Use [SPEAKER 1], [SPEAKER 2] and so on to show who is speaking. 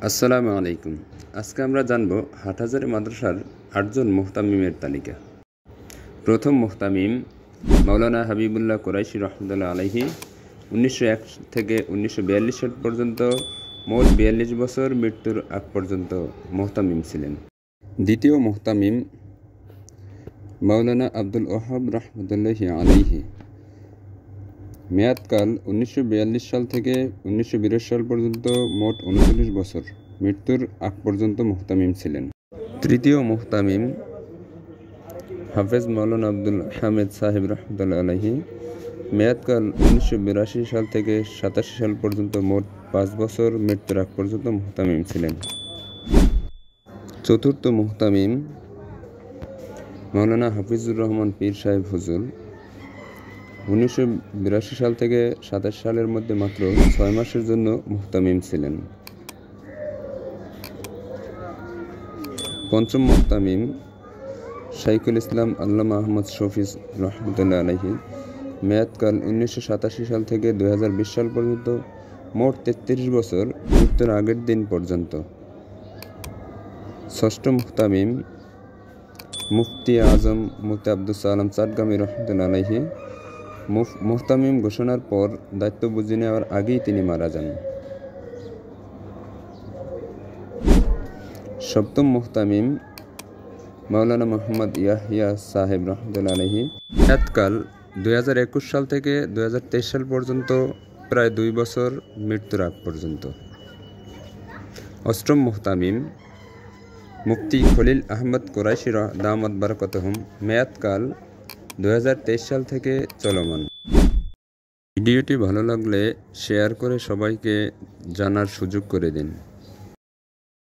[SPEAKER 1] আসসালামু আলাইকুম। আজকে আমরা জানব হাটহাজারী মাদ্রাসার ৮ জন মুহতামিমের তালিকা। প্রথম মুহতামিম মাওলানা হাবিবুল্লাহ কুরাইশি রহমতুল্লাহ আলাইহি ১৯০১ থেকে ১৯৪২ সাল পর্যন্ত মোট ৪২ বছর মৃত্যুর আগ পর্যন্ত মুহতামিম ছিলেন। দ্বিতীয় মুহতামিম মাওলানা আব্দুল ওয়াহাব রহমতুল্লাহি আলাইহি, মেয়াদকাল ১৯৪২ সাল থেকে ১৯৮২ সাল পর্যন্ত মোট ৩৯ বছর, মৃত্যুর আগ পর্যন্ত মুহতামিম ছিলেন। তৃতীয় মুহতামিম হাফেজ মাওলানা আব্দুল হামিদ সাহেব রহমতুল্লাহ আলাইহি, মেয়াদকাল ১৯৮২ সাল থেকে ৮৭ সাল পর্যন্ত মোট ৫ বছর, মৃত্যুর আগ পর্যন্ত মুহতামিম ছিলেন। চতুর্থ মুহতামিম মাওলানা হাফিজুর রহমান পীর সাহেব হুজুর, ১৯৮২ সাল থেকে ২৭ সালের মধ্যে মাত্র ৬ মাসের জন্য মুহতামিম ছিলেন। পঞ্চম মুহতামিম শাইখুল ইসলাম আল্লামা আহমদ শফি রহমতুল্লাহ আলাইহি, মেয়াদকাল ১৯৮৭ সাল থেকে ২০২০ সাল পর্যন্ত, মোট ৩৩ বছর, মৃত্যুর আগের দিন পর্যন্ত। ষষ্ঠ মুহতামিম মুফতি আজম মুফতি আব্দুস সালাম চাটগামী রহমতুল্লাহ আলাইহি, মুহতামিম ঘোষণার পর দায়িত্ব বুঝে নেওয়ার আগেই তিনি মারা যান। সপ্তম মুহতামিম মাওলানা মোহাম্মদ ইয়াহিয়া সাহেব রহমতুল্লাহ আলাইহি, মেয়াদকাল ২০২১ সাল থেকে ২০২৩ সাল পর্যন্ত, প্রায় ২ বছর, মৃত্যুর আগ পর্যন্ত। অষ্টম মুহতামিম মুফতি খলিল আহমদ কুরাইশি দামাত বারাকাতুহুম, মেয়াদকাল ২০২৩ সাল থেকে চলমান। ভিডিওটি ভালো লাগলে শেয়ার করে সবাইকে জানার সুযোগ করে দিন।